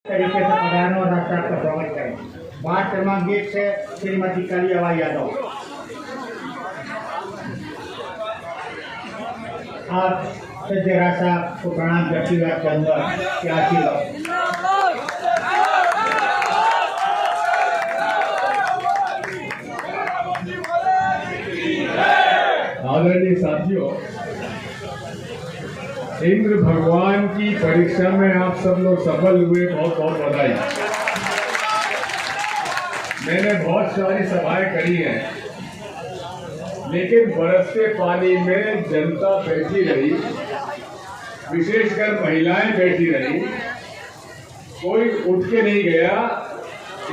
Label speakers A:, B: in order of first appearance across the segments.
A: तरीके से पधारें और राष्ट्र का स्वागत करें। वार्ड क्रमांक 1 से श्रीमती कालियाबा यादव। आप सज्जय राजा को प्रणाम करते हुए आपके अंदर क्या आशीर्वाद।
B: आदरणीय साथियों, इंद्र भगवान की परीक्षा में आप सब लोग सफल हुए, बहुत बहुत बधाई। मैंने बहुत सारी सभाएं करी हैं, लेकिन बरसते पानी में जनता बैठी रही, विशेषकर महिलाएं बैठी रही, कोई उठ के नहीं गया।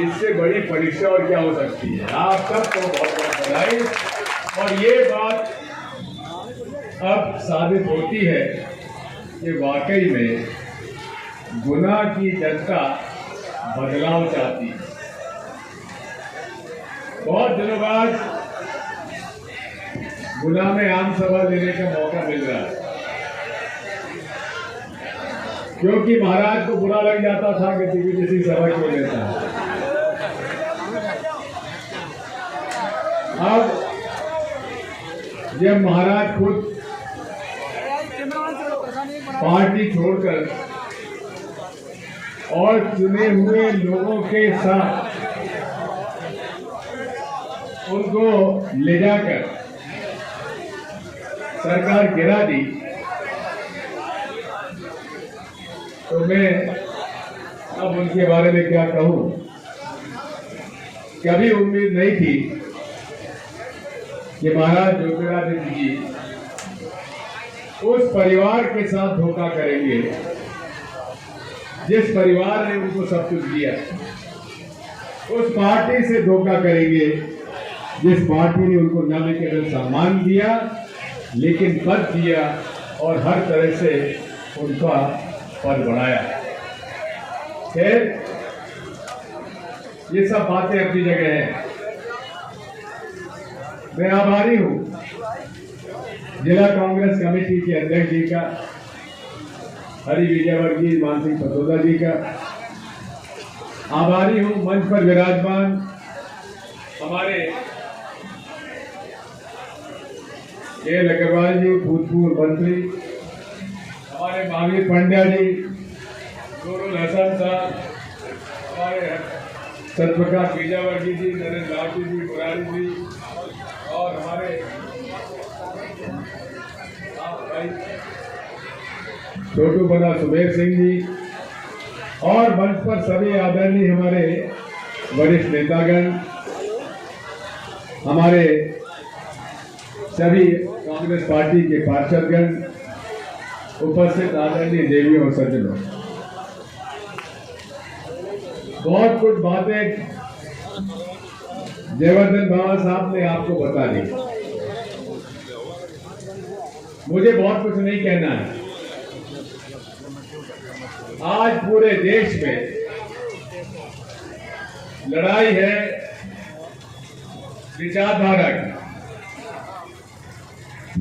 B: इससे बड़ी परीक्षा और क्या हो सकती है। आप सबको बहुत बहुत बधाई। और ये बात अब साबित होती है कि वाकई में गुना की जनता बदलाव चाहती है। बहुत दिनों बाद गुना में आम सभा लेने का मौका मिल रहा है, क्योंकि महाराज को बुरा लग जाता था कि टीवी जैसी सभा क्यों लेता है। अब जब महाराज खुद पार्टी छोड़कर और चुने हुए लोगों के साथ उनको ले जाकर सरकार गिरा दी, तो मैं अब उनके बारे में क्या कहूं। कभी उम्मीद नहीं थी कि महाराज ज्योतिरादित्य जी उस परिवार के साथ धोखा करेंगे जिस परिवार ने उनको सब कुछ दिया, उस पार्टी से धोखा करेंगे जिस पार्टी ने उनको न केवल सम्मान दिया लेकिन पद दिया और हर तरह से उनका पद बढ़ाया। खैर, ये सब बातें अपनी जगह हैं। मैं आभारी हूं जिला कांग्रेस कमेटी के अध्यक्ष जी का, हरि विजयवर्गीय मान सिंह पटोदा जी का। आभारी हूं मंच पर विराजमान हमारे के अग्रवाल जी, भूतपूर्व मंत्री, हमारे महावीर पंड्या जी, नूरुल हसन साहब, हमारे सत्यप्रकाश विजयवर्गीय जी, नरेंद्र लाठी जी, मुरारी जी, और हमारे छोटू बना सुमेर सिंह जी, और मंच पर सभी आदरणीय हमारे वरिष्ठ नेतागण, हमारे सभी कांग्रेस पार्टी के पार्षदगण, उपस्थित आदरणीय देवियों और सज्जनों। बहुत कुछ बातें जयवर्धन बाबा साहब ने आपको बता दी। मुझे बहुत कुछ नहीं कहना है। आज पूरे देश में लड़ाई है विचारधारा की,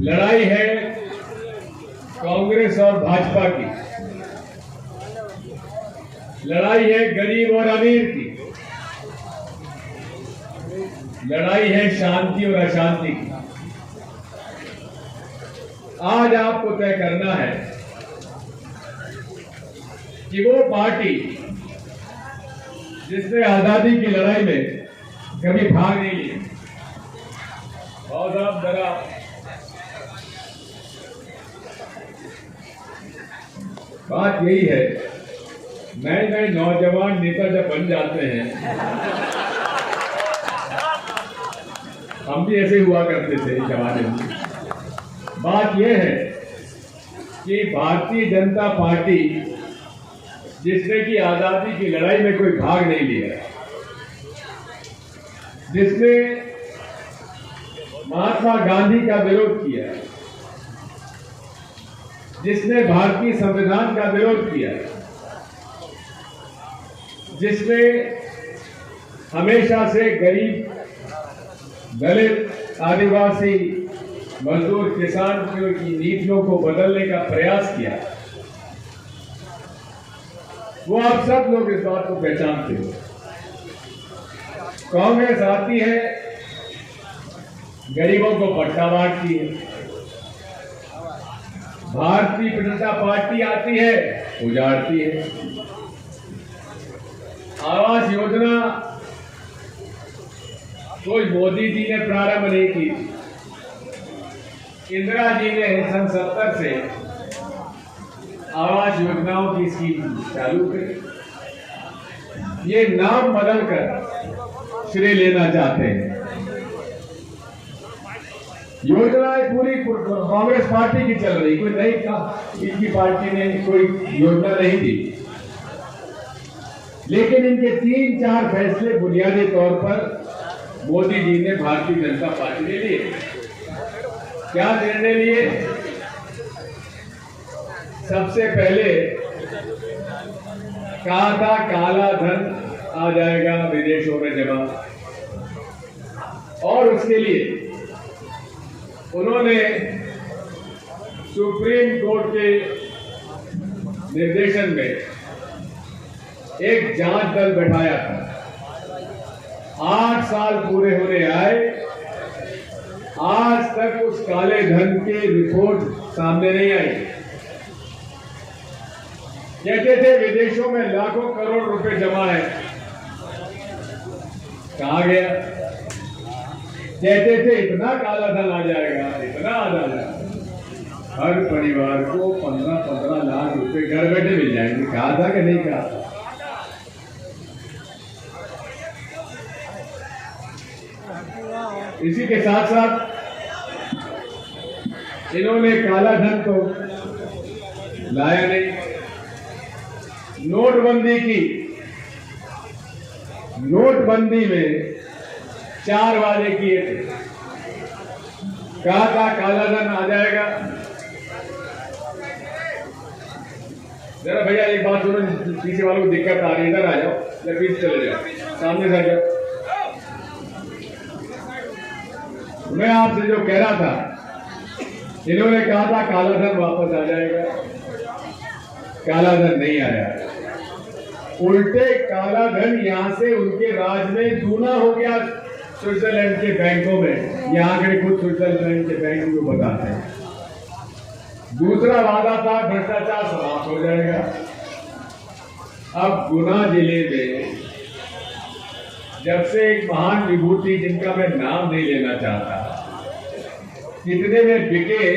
B: लड़ाई है कांग्रेस और भाजपा की, लड़ाई है गरीब और अमीर की, लड़ाई है शांति और अशांति की। आज आपको तय करना है कि वो पार्टी जिसने आजादी की लड़ाई में कभी भाग नहीं लिया, और आप जरा बात यही है, नए नौजवान नेता जब बन जाते हैं, हम भी ऐसे हुआ करते थे इस जमाने में। बात यह है कि भारतीय जनता पार्टी जिसने की आजादी की लड़ाई में कोई भाग नहीं लिया, जिसने महात्मा गांधी का विरोध किया, जिसने भारतीय संविधान का विरोध किया, जिसने हमेशा से गरीब, दलित, आदिवासी, मजदूर, किसान की नीतियों को बदलने का प्रयास किया, वो आप सब लोग इस बात को पहचानते हो। कांग्रेस आती है, गरीबों को पट्टा बांटती है। भारतीय जनता पार्टी आती है, उजाड़ती है। आवास योजना कोई मोदी जी ने प्रारंभ नहीं की, इंदिरा जी ने सन 70 से आवास योजनाओं की स्कीम चालू करी। ये नाम बदलकर श्रेय लेना चाहते हैं। योजनाएं पूरी कांग्रेस पार्टी की चल रही, कोई नई इनकी पार्टी ने कोई योजना नहीं दी। लेकिन इनके 3-4 फैसले बुनियादी तौर पर मोदी जी ने भारतीय जनता पार्टी ने लिए। क्या निर्णय लिए? सबसे पहले कहा था काला धन आ जाएगा विदेशों में जमा, और उसके लिए उन्होंने सुप्रीम कोर्ट के निर्देशन में एक जांच दल बैठाया था। 8 साल पूरे होने आए, आज तक उस काले धन की रिपोर्ट सामने नहीं आई। कहते थे विदेशों में लाखों करोड़ रुपए जमा है, कहां गया? कहते थे इतना काला धन आ जाएगा, इतना आ जाएगा, हर परिवार को 15-15 लाख रुपए घर बैठे मिल जाएंगे। कहा था कि नहीं कहा था? इसी के साथ साथ इन्होंने काला धन तो लाया नहीं, नोटबंदी की। नोटबंदी में 4 वादे किए थे, कहा था काला धन आ जाएगा। जरा भैया एक बात सुनो, पीछे वालों को दिक्कत आ रही है, इधर आ जाओ या पीछे चले जाओ, सामने से आ जाओ। मैं आपसे जो कह रहा था, इन्होंने कहा था काला धन वापस आ जाएगा, काला धन नहीं आया। उल्टे काला धन यहां से उनके राज में दूना हो गया स्विट्जरलैंड के बैंकों में। यहां के खुद स्विट्जरलैंड के बैंक को बताते हैं। दूसरा वादा था भ्रष्टाचार समाप्त हो जाएगा। अब गुना जिले में जब से एक महान विभूति, जिनका मैं नाम नहीं लेना चाहता, कितने में बिके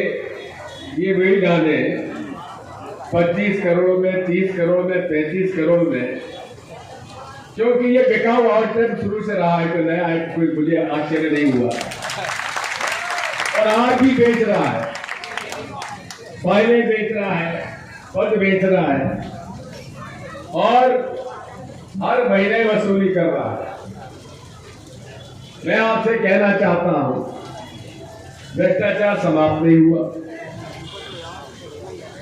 B: ये वही जाने, 25 करोड़ में, 30 करोड़ में, 35 करोड़ में, क्योंकि ये बिकाऊ आउटलेट शुरू से रहा है, तो नया कोई मुझे आश्चर्य नहीं हुआ, और आज भी बेच रहा है, फाइलें बेच रहा है, पद बेच रहा है, और हर महीने वसूली कर रहा है। मैं आपसे कहना चाहता हूं, भ्रष्टाचार समाप्त नहीं हुआ।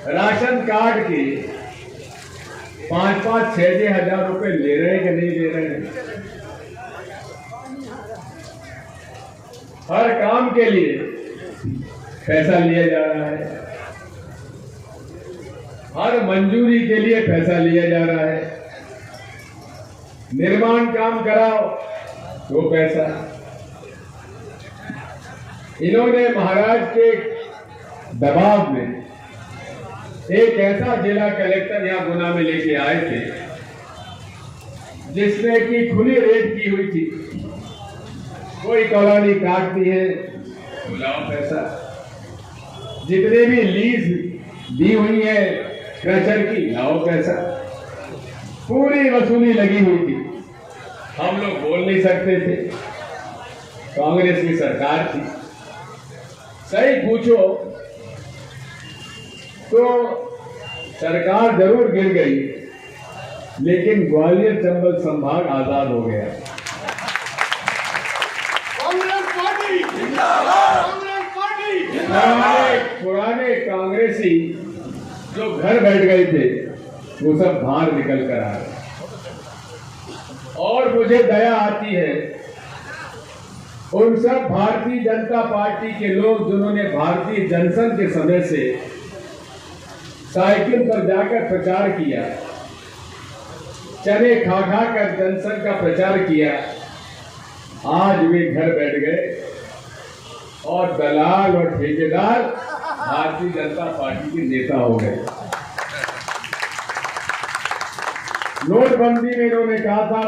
B: राशन कार्ड के 5-5, 6-6 हजार रुपए ले रहे हैं कि नहीं ले रहे हैं? हर काम के लिए पैसा लिया जा रहा है, हर मंजूरी के लिए पैसा लिया जा रहा है। निर्माण काम कराओ तो पैसा। इन्होंने महाराज के दबाव में एक ऐसा जिला कलेक्टर यहां गुना में लेके आए थे, जिसने की खुली रेड की हुई थी। कोई कॉलोनी काटती है, बुलाओ पैसा। जितने भी लीज दी हुई है क्रशर की, लाओ पैसा। पूरी वसूली लगी हुई थी। हम लोग बोल नहीं सकते थे, कांग्रेस की सरकार थी। सही पूछो तो सरकार जरूर गिर गई, लेकिन ग्वालियर चंबल संभाग आजाद हो गया।
C: कांग्रेस पार्टी जिंदाबाद, कांग्रेस पार्टी जिंदाबाद।
B: पुराने कांग्रेसी जो घर बैठ गए थे, वो सब बाहर निकल कर आ रहे। और मुझे दया आती है उन सब भारतीय जनता पार्टी के लोग, जिन्होंने भारतीय जनसंघ के समय से साइकिल पर जाकर प्रचार किया चने खा खा कर जनसंघ का प्रचार किया, आज वे घर बैठ गए और दलाल और ठेकेदार भारतीय जनता पार्टी के नेता हो गए। नोटबंदी में इन्होंने कहा था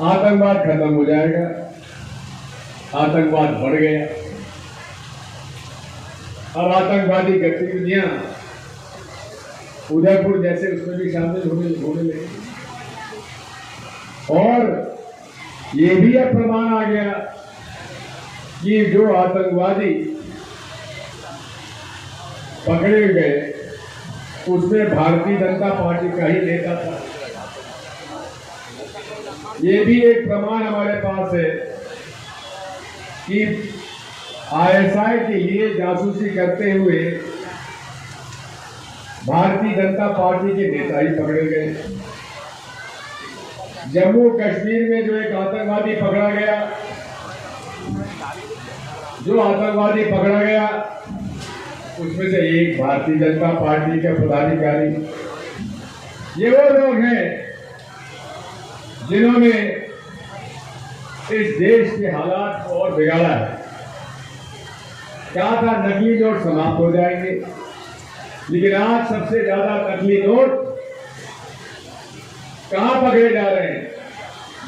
B: आतंकवाद खत्म हो जाएगा, आतंकवाद बढ़ गया। अब आतंकवादी गतिविधियां उदयपुर जैसे उसमें भी शामिल होने लगे और ये भी अब प्रमाण आ गया कि जो आतंकवादी पकड़े गए उसमें भारतीय जनता पार्टी का ही नेता था। ये भी एक प्रमाण हमारे पास है कि आईएसआई के लिए जासूसी करते हुए भारतीय जनता पार्टी के नेता ही पकड़े गए। जम्मू कश्मीर में जो एक आतंकवादी पकड़ा गया, उसमें से एक भारतीय जनता पार्टी के पदाधिकारी। ये वो लोग हैं जिन्होंने इस देश के हालात को और बिगाड़ा है। कहा था नकली नोट समाप्त हो जाएंगे, लेकिन आज सबसे ज्यादा नकली नोट कहां पकड़े जा रहे हैं?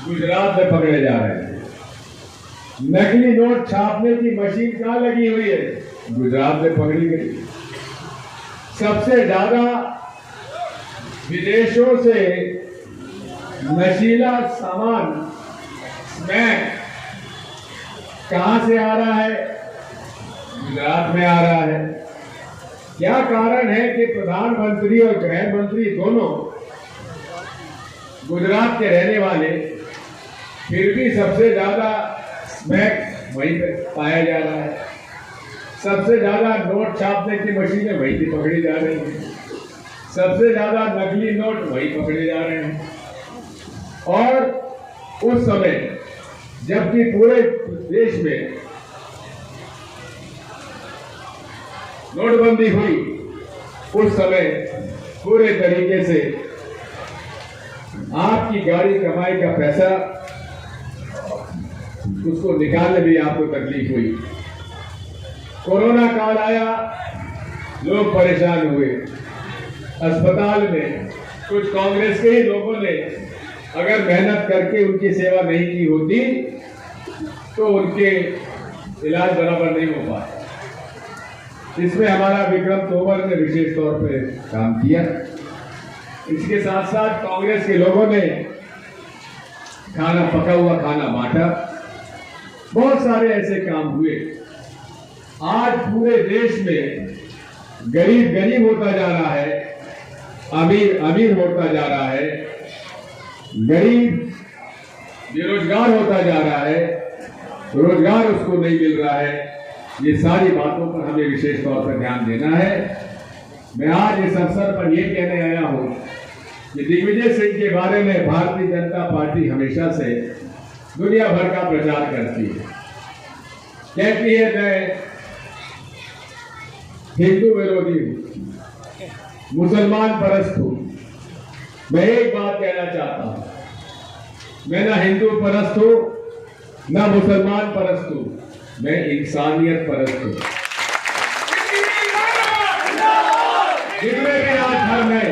B: गुजरात में पकड़े जा रहे हैं। नकली नोट छापने की मशीन कहां लगी हुई है? गुजरात में पकड़ी गई। सबसे ज्यादा विदेशों से नशीला सामान स्मैक कहां से आ रहा है? गुजरात में आ रहा है। क्या कारण है कि प्रधानमंत्री और गृह मंत्री दोनों गुजरात के रहने वाले, फिर भी सबसे ज्यादा स्मैक वहीं पे पाया जा रहा है? सबसे ज्यादा नोट छापने की मशीनें वहीं से पकड़ी जा रही हैं, सबसे ज्यादा नकली नोट वहीं पकड़े जा रहे हैं। और उस समय जबकि पूरे देश में नोटबंदी हुई, उस समय पूरे तरीके से आपकी गाड़ी कमाई का पैसा उसको निकालने भी आपको तकलीफ हुई। कोरोना काल आया, लोग परेशान हुए। अस्पताल में कुछ कांग्रेस के ही लोगों ने अगर मेहनत करके उनकी सेवा नहीं की होती तो उनके इलाज बराबर नहीं हो पाए। इसमें हमारा विक्रम तोमर ने विशेष तौर पे काम किया। इसके साथ साथ कांग्रेस के लोगों ने खाना, पका हुआ खाना बांटा। बहुत सारे ऐसे काम हुए। आज पूरे देश में गरीब गरीब होता जा रहा है, अमीर अमीर होता जा रहा है, गरीब बेरोजगार होता जा रहा है, रोजगार उसको नहीं मिल रहा है। ये सारी बातों पर हमें विशेष तौर पर ध्यान देना है। मैं आज इस अवसर पर यह कहने आया हूं कि दिग्विजय सिंह के बारे में भारतीय जनता पार्टी हमेशा से दुनिया भर का प्रचार करती है। कहती है मैं हिंदू विरोधी हूं, मुसलमान परस्त हूं। मैं एक बात कहना चाहता हूं, मैं ना हिंदू परस्त हूं, ना मुसलमान परस्त हूं, मैं इंसानियत परस्त हूं। जितने भी आज धर्म है,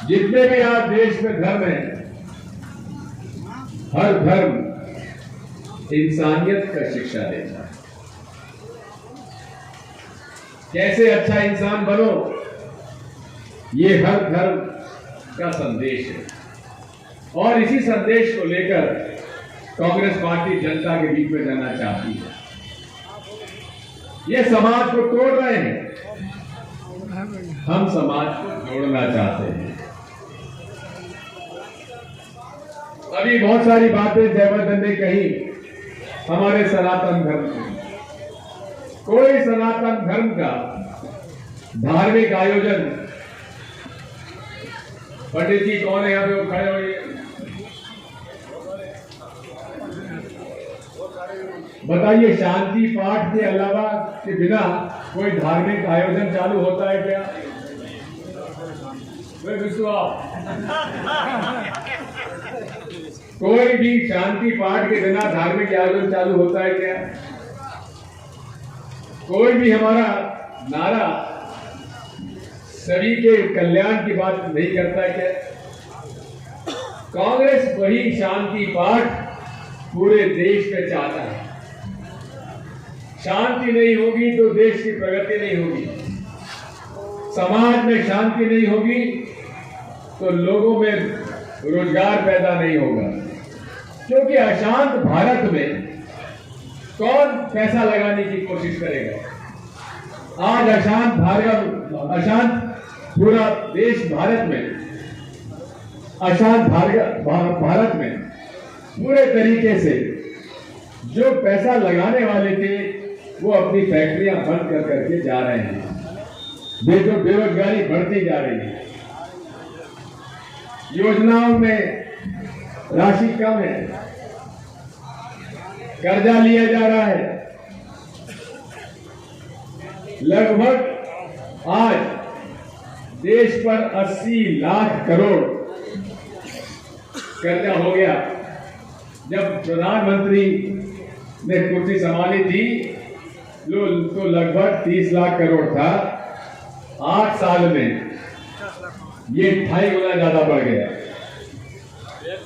B: जितने भी आज देश में धर्म है, हर धर्म इंसानियत का शिक्षा देता है। कैसे अच्छा इंसान बनो, ये हर धर्म का संदेश है। और इसी संदेश को लेकर कांग्रेस पार्टी जनता के बीच में जाना चाहती है। ये समाज को तोड़ रहे हैं, हम समाज को जोड़ना चाहते हैं। अभी बहुत सारी बातें जयवर्धन ने कही हमारे सनातन धर्म की। कोई सनातन धर्म का धार्मिक आयोजन, पंडित जी कौन है यहाँ पे, वो खड़े हुए, बताइए, शांति पाठ के अलावा के बिना कोई धार्मिक आयोजन चालू होता है क्या? विश्व कोई भी शांति पाठ के बिना धार्मिक आयोजन चालू होता है क्या? कोई भी हमारा नारा सभी के कल्याण की बात नहीं करता है क्या? कांग्रेस वही शांति पाठ पूरे देश में चाहता है। शांति नहीं होगी तो देश की प्रगति नहीं होगी, समाज में शांति नहीं होगी तो लोगों में रोजगार पैदा नहीं होगा। क्योंकि अशांत भारत में कौन पैसा लगाने की कोशिश करेगा? आज अशांत पूरा देश भारत में, अशांत भारत में पूरे तरीके से जो पैसा लगाने वाले थे वो अपनी फैक्ट्रियां बंद कर करके जा रहे हैं। बेरोजगारी बढ़ती जा रही है, योजनाओं में राशि कम है, कर्जा लिया जा रहा है। लगभग आज देश पर 80 लाख करोड़ कर्जा हो गया। जब प्रधानमंत्री ने कुर्सी संभाली थी तो लगभग 30 लाख करोड़ था। 8 साल में ये 2.5 गुना ज्यादा बढ़ गया।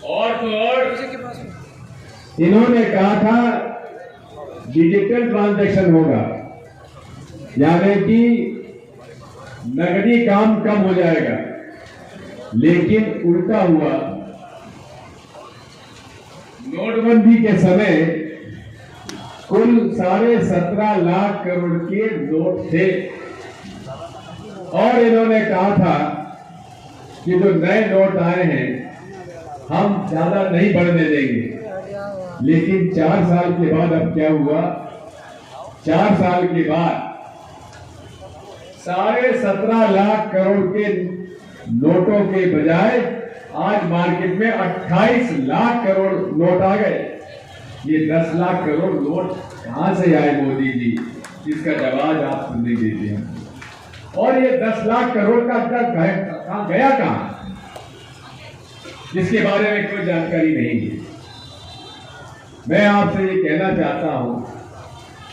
B: और तो और इन्होंने कहा था डिजिटल ट्रांजैक्शन होगा, यानी कि नकदी काम कम हो जाएगा, लेकिन उल्टा हुआ। नोटबंदी के समय कुल 17.5 लाख करोड़ के नोट थे और इन्होंने कहा था कि जो नए नोट आए हैं हम ज्यादा नहीं बढ़ने देंगे। लेकिन 4 साल के बाद अब क्या हुआ? 4 साल के बाद 17.5 लाख करोड़ के नोटों के बजाय आज मार्केट में 28 लाख करोड़ नोट आ गए। ये 10 लाख करोड़ नोट कहां से आए मोदी जी? इसका जवाब आप नहीं देते हैं। और ये 10 लाख करोड़ का गया कहां, जिसके बारे में कोई जानकारी नहीं है। मैं आपसे ये कहना चाहता हूं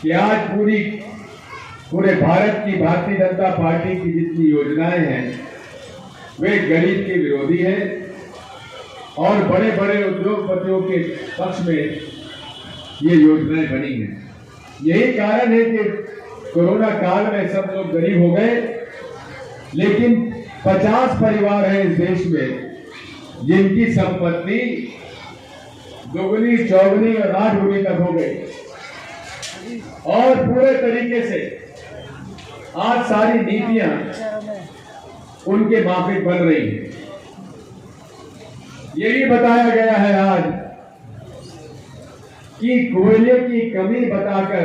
B: कि आज पूरे भारत की भारतीय जनता पार्टी की जितनी योजनाएं हैं वे गरीब के विरोधी हैं और बड़े बड़े उद्योगपतियों के पक्ष में ये योजनाएं बनी हैं। यही कारण है कि कोरोना काल में सब लोग गरीब हो गए, लेकिन 50 परिवार हैं इस देश में जिनकी संपत्ति 2 चौगुनी और 8 गुनी तक हो गई। और पूरे तरीके से आज सारी नीतियां उनके माफिक बन रही है। यही बताया गया है आज कि कोयले की कमी बताकर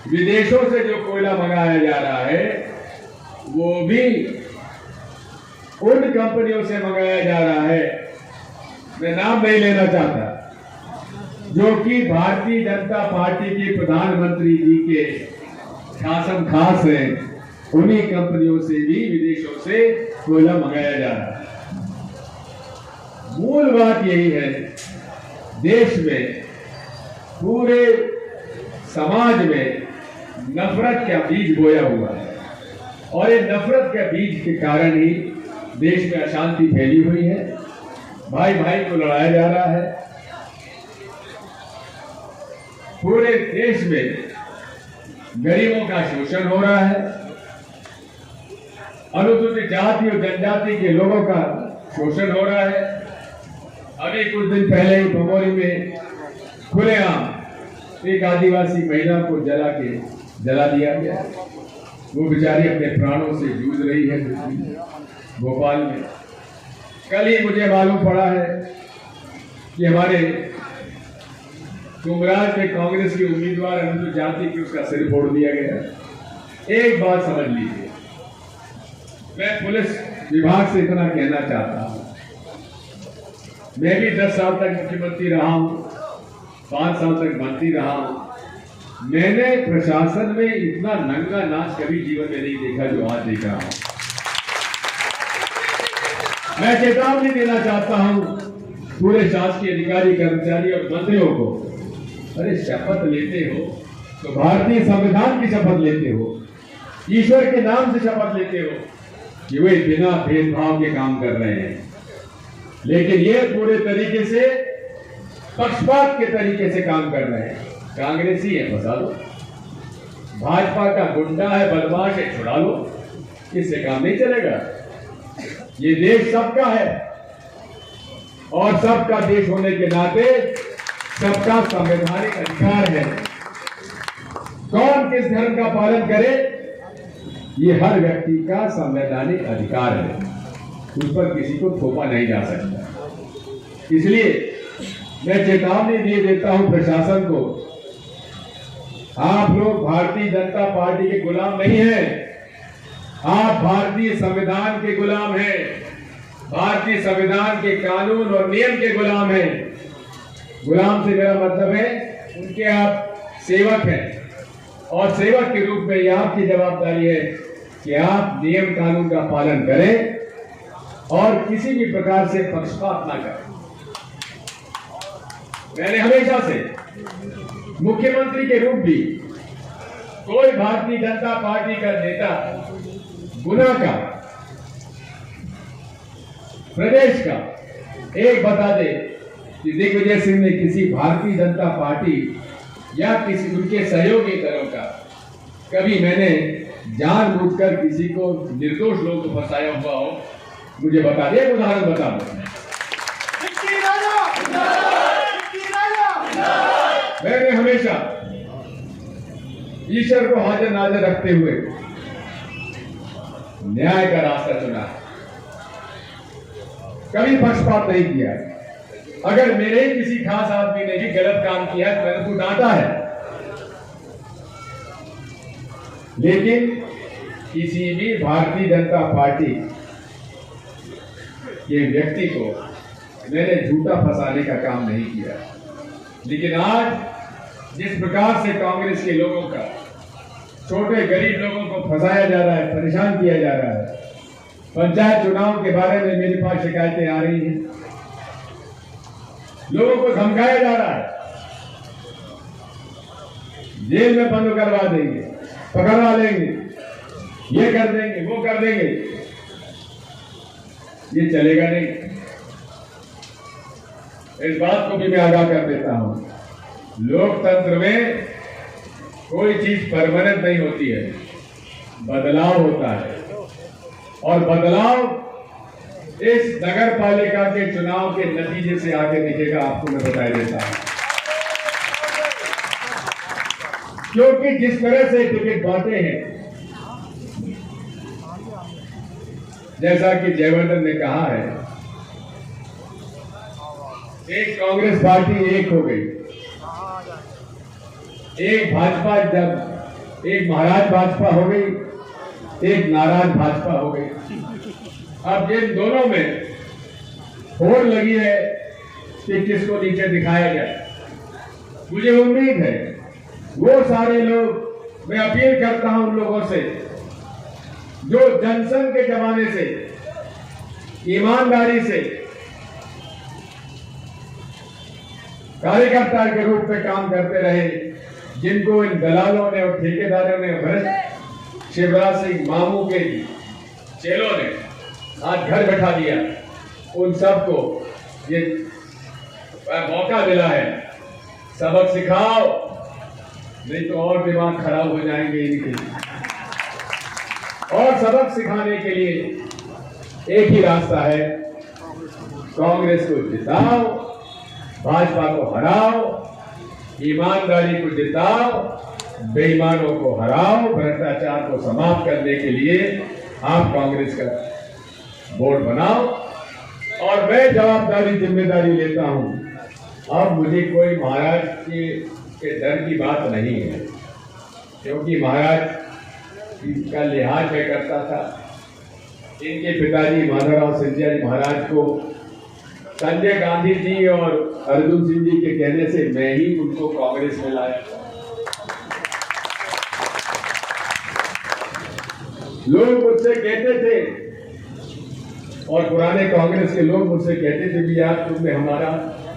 B: विदेशों से जो कोयला मंगाया जा रहा है वो भी उन कंपनियों से मंगाया जा रहा है, मैं नाम नहीं लेना चाहता, जो कि भारतीय जनता पार्टी के प्रधानमंत्री जी के खासम खास हैं। उन्हीं कंपनियों से भी विदेशों से कोयला मंगाया जा रहा है। मूल बात यही है, देश में पूरे समाज में नफरत का बीज बोया हुआ है और ये नफरत के बीज के कारण ही देश में अशांति फैली हुई है। भाई भाई को लड़ाया जा रहा है। पूरे देश में गरीबों का शोषण हो रहा है, अनुसूचित जाति और जनजाति के लोगों का शोषण हो रहा है। अभी कुछ दिन पहले ही बमोरी में खुलेआम एक आदिवासी महिला को जला दिया गया। वो बेचारी अपने प्राणों से जूझ रही है भोपाल में। कल ही मुझे मालूम पड़ा है कि हमारे कुमराज में कांग्रेस के उम्मीदवार अनुसूचित जाति की उसका सिर फोड़ दिया गया। एक बात समझ लीजिए, मैं पुलिस विभाग से इतना कहना चाहता हूं, मैं भी 10 साल तक मुख्यमंत्री रहा हूं, 5 साल तक मंत्री रहा हूं। मैंने प्रशासन में इतना नंगा नाच कभी जीवन में नहीं देखा जो आज देख रहा हूं। मैं चेतावनी देना चाहता हूं पूरे शासकीय अधिकारी, कर्मचारी और मंत्रियों को, अरे शपथ लेते हो तो भारतीय संविधान की शपथ लेते हो, ईश्वर के नाम से शपथ लेते हो कि वे बिना भेदभाव के काम कर रहे हैं, लेकिन ये पूरे तरीके से पक्षपात के तरीके से काम कर रहे हैं। कांग्रेसी है फंसा लो, भाजपा का गुंडा है, बदमाश है, छुड़ा लो, इससे काम नहीं चलेगा। ये देश सबका है और सबका देश होने के नाते सबका संवैधानिक अधिकार है। कौन किस धर्म का पालन करे, ये हर व्यक्ति का संवैधानिक अधिकार है, उस पर किसी को थोपा नहीं जा सकता। इसलिए मैं चेतावनी दिए देता हूं प्रशासन को, आप लोग भारतीय जनता पार्टी के गुलाम नहीं हैं, आप भारतीय संविधान के गुलाम हैं, भारतीय संविधान के कानून और नियम के गुलाम हैं। गुलाम से मेरा मतलब है उनके आप सेवक हैं, और सेवक के रूप में यह आपकी जवाबदारी है कि आप नियम कानून का पालन करें और किसी भी प्रकार से पक्षपात ना करें। मैंने हमेशा से मुख्यमंत्री के रूप भी कोई भारतीय जनता पार्टी का नेता गुनाह का, प्रदेश का एक बता दे कि दिग्विजय सिंह ने किसी भारतीय जनता पार्टी या किसी उनके सहयोगी दलों का कभी मैंने जानबूझकर किसी को, निर्दोष लोगों को फंसाया हुआ हो, मुझे बता दे, उदाहरण बता दो। मैंने हमेशा ईश्वर को हाजिर नाजिर रखते हुए न्याय का रास्ता चुना है, कभी पक्षपात नहीं किया। अगर मेरे ही किसी खास आदमी ने भी गलत काम किया है तो मैंने उसको डांटा है, लेकिन किसी भी भारतीय जनता पार्टी के व्यक्ति को मैंने झूठा फंसाने का काम नहीं किया। लेकिन आज जिस प्रकार से कांग्रेस के लोगों का, छोटे गरीब लोगों को फंसाया जा रहा है, परेशान किया जा रहा है, पंचायत चुनाव के बारे में मेरे पास शिकायतें आ रही हैं, लोगों को धमकाया जा रहा है, जेल में बंद करवा देंगे, पकड़वा लेंगे, ये कर देंगे, वो कर देंगे, ये चलेगा नहीं। इस बात को भी मैं आगाह कर देता हूं, लोकतंत्र में कोई चीज परमानेंट नहीं होती है, बदलाव होता है, और बदलाव इस नगर पालिका के चुनाव के नतीजे से आगे दिखेगा, आपको मैं बता देता हूं। क्योंकि जिस तरह से टिकट बांटे हैं, जैसा कि जयवर्धन ने कहा है, एक कांग्रेस पार्टी एक हो गई, एक भाजपा, जब एक महाराज भाजपा हो गई, एक नाराज भाजपा हो गई। अब जिन दोनों में होड़ लगी है कि किसको नीचे दिखाया जाए, मुझे उम्मीद है वो सारे लोग, मैं अपील करता हूं उन लोगों से जो जनसंघ के जमाने से ईमानदारी से कार्यकर्ता के रूप में काम करते रहे, जिनको इन दलालों ने और ठेकेदारों ने, भ्रष्ट शिवराज सिंह मामू के चेलों ने आज घर बैठा दिया, उन सबको ये मौका मिला है, सबक सिखाओ, नहीं तो और दिमाग खराब हो जाएंगे इनके। और सबक सिखाने के लिए एक ही रास्ता है, कांग्रेस को जिताओ, भाजपा को हराओ, ईमानदारी को जिताओ, बेईमानों को हराओ, भ्रष्टाचार को समाप्त करने के लिए आप कांग्रेस का बोर्ड बनाओ। और मैं जवाबदारी, जिम्मेदारी लेता हूं। अब मुझे कोई महाराज के डर की बात नहीं है, क्योंकि महाराज का लिहाज मैं करता था। इनके पिताजी माधवराव सिंधिया जी महाराज को संजय गांधी जी और अर्जुन सिंह जी के कहने से मैं ही उनको कांग्रेस में लाया था। लोग मुझसे कहते थे और पुराने कांग्रेस के लोग मुझसे कहते थे भी यार तुमने हमारा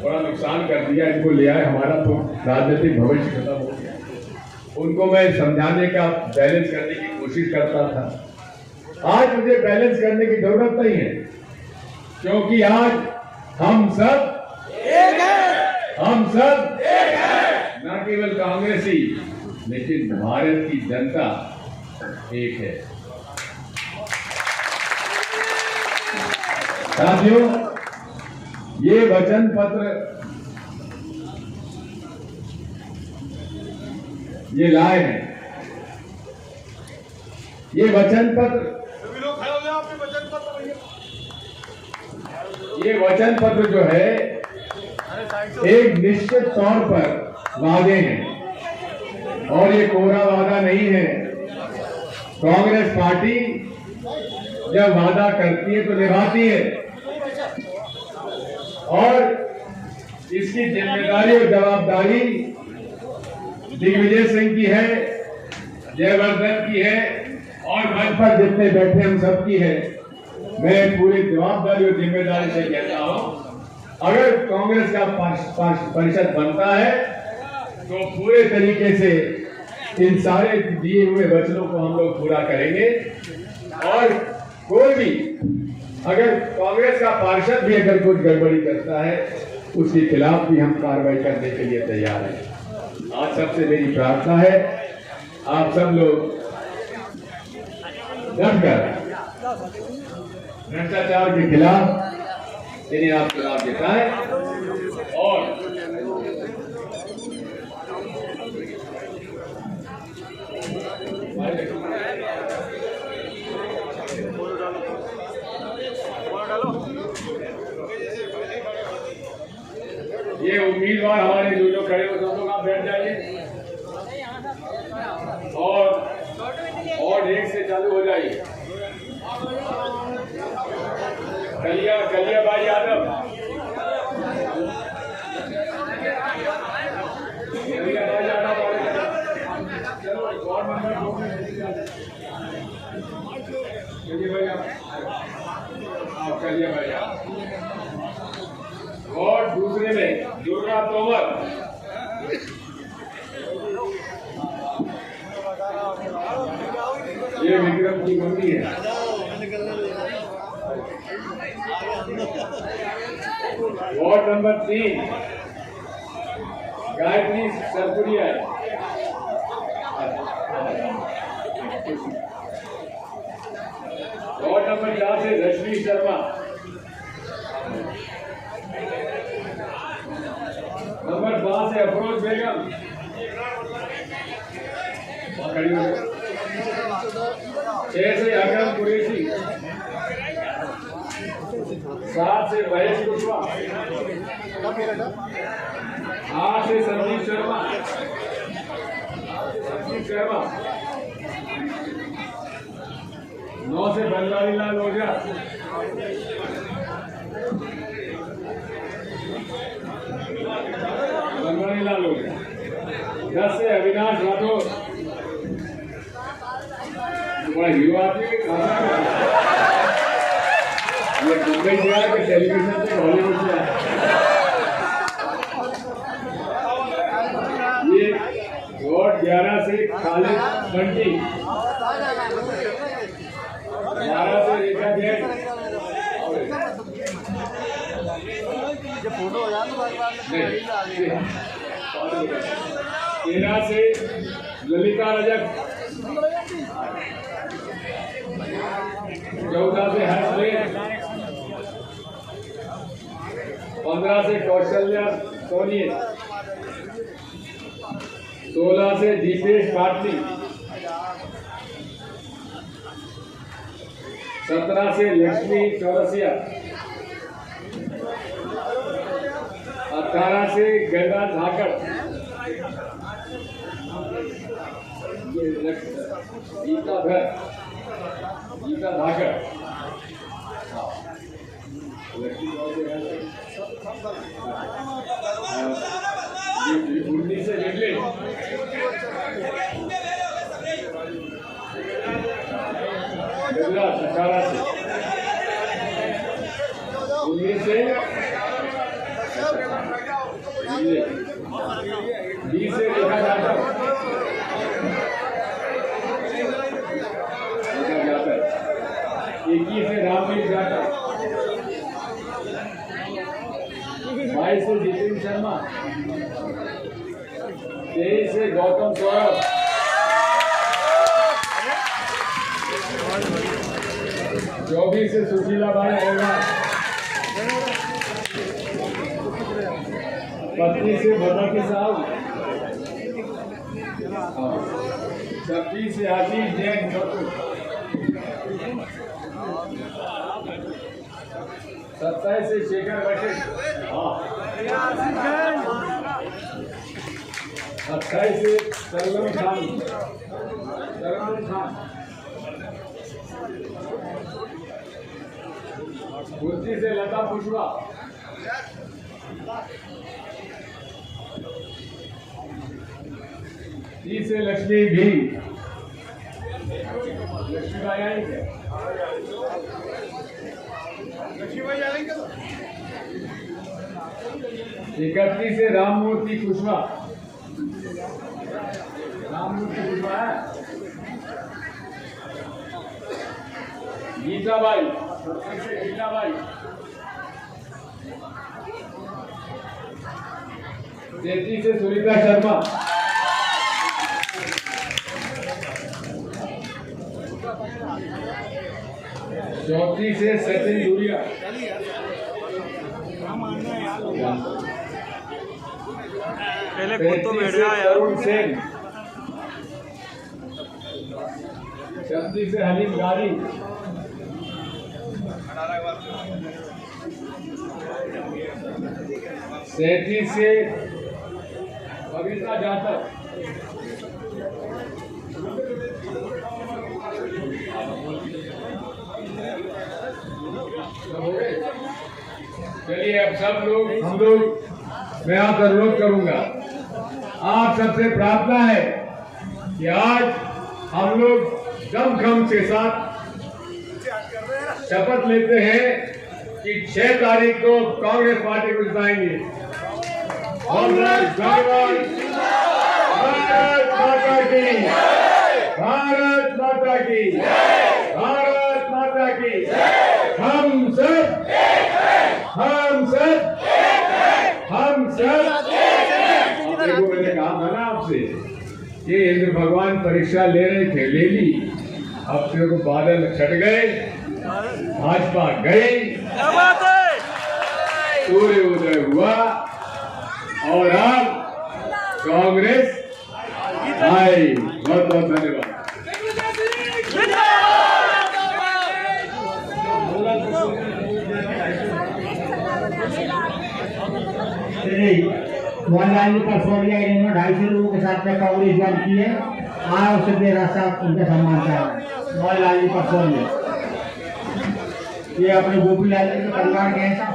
B: बड़ा नुकसान कर दिया, इनको ले आए, हमारा तो राजनीतिक भविष्य खत्म हो गया। उनको मैं समझाने का, बैलेंस करने की कोशिश करता था। आज मुझे बैलेंस करने की जरूरत नहीं है, क्योंकि आज हम सब एक हैं, हम सब एक हैं। न केवल कांग्रेसी, लेकिन भारत की जनता एक है। साथियों, ये वचन पत्र ये लाए हैं, ये वचन पत्र, ये वचन पत्र जो है एक निश्चित तौर पर वादे हैं, और ये कोरा वादा नहीं है। कांग्रेस पार्टी जब वादा करती है तो निभाती है, और इसकी जिम्मेदारी और जवाबदारी दिग्विजय सिंह की है, जयवर्धन की है, और मंच पर जितने बैठे हम सब की है। मैं पूरी जवाबदारी और जिम्मेदारी से कहता हूं, अगर कांग्रेस का परिषद बनता है तो पूरे तरीके से इन सारे दिए हुए वचनों को हम लोग पूरा करेंगे। और कोई भी अगर कांग्रेस का पार्षद भी अगर कुछ गड़बड़ी करता है, उसके खिलाफ भी हम कार्रवाई करने के लिए तैयार हैं। आज सबसे मेरी प्रार्थना है, आप सब लोग डटकर भ्रष्टाचार के खिलाफ इन्हें आप चुनाव जिताएं, और ये उम्मीदवार हमारे जो खड़े हो सब लोग आप बैठ जाइए, और एक से चालू हो जाइए। कलिया भाई यादव, कलिया भाई, और दूसरे में दुर्गा तोमर, ये विक्रम की मम्मी है। Ward number 3 Gayatri Sarpuriya, ward number 4 से रश्मि शर्मा, नंबर 5 से अफरोज बेगम, 6 से अकरम कुरैशी, 7 से महेश कुशवाहा, 8 से संदीप शर्मा, 9 से बनवारी लाल ओझा, 10 से अविनाश राठौर, बड़ा हीरो आदमी ये मुंबई से आया कि टेलीविजन से हॉलीवुड से आया। ये वार्ड 11 से खालिद बंटी, 12 से रेखा जैन, 13 से ललिता रजक, 14 से हर्षदेव, 15 से कौशल्या सोनी, 16 से दीपेश पाटली, 17 से लक्ष्मी चौरसिया, 18 से गंगा धाकड़, गीता धाकड़, उन्नीस से निकले, गुजरात 18 से 19 से 20 से लिखा जाता है 21 से रामवीर जाटव, 22 से जितेंद्र शर्मा, 23 से गौतम सौरभ, 24 से सुशीला बाई अरोड़ा, 25 से भगवती साहब, 26 से आशीष जैन ठाकुर, 27 से शेखर वशिष्ठ, 28 से सलमान खान, 29 से लता कुशवाहा, 30 से लक्ष्मी भी, लक्ष्मीबाई आई क्या? 31 से राममूर्ति कुशवाहा, है गीताबाई, 33 से सुनीता शर्मा, 34 से सचिन दूरिया, 35 से अरुण सेन, 36 से हलीम गारी, 37 से कविता जाटव, 'चलिए अब सब लोग मैं आपका अनुरोध करूंगा, आप सबसे प्रार्थना है कि आज हम लोग दमखम के साथ शपथ लेते हैं कि 6 तारीख को कांग्रेस पार्टी को जिताएंगे। भारत माता की, भारत माता की, भारत माता की, हम सब देखो, मैंने कहा था ना आपसे, ये इंद्र भगवान परीक्षा ले रहे थे, ले ली, अब तेरे को बादल छट गए, भाजपा गई, सूर्य उदय हुआ और अब कांग्रेस आई। बहुत बहुत धन्यवाद।
A: मोहनलाल का सोनिया इन्होंने 250 लोगों के साथ में कांग्रेस ज्वाइन की है। आज उससे मेरा साथ उनका सम्मान किया है। मोहनलाल जी पर सोनिया ये अपने गोपीलाल जी के परिवार के हैं साहब,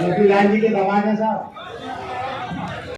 A: गोपीलाल जी के दामाद हैं साहब।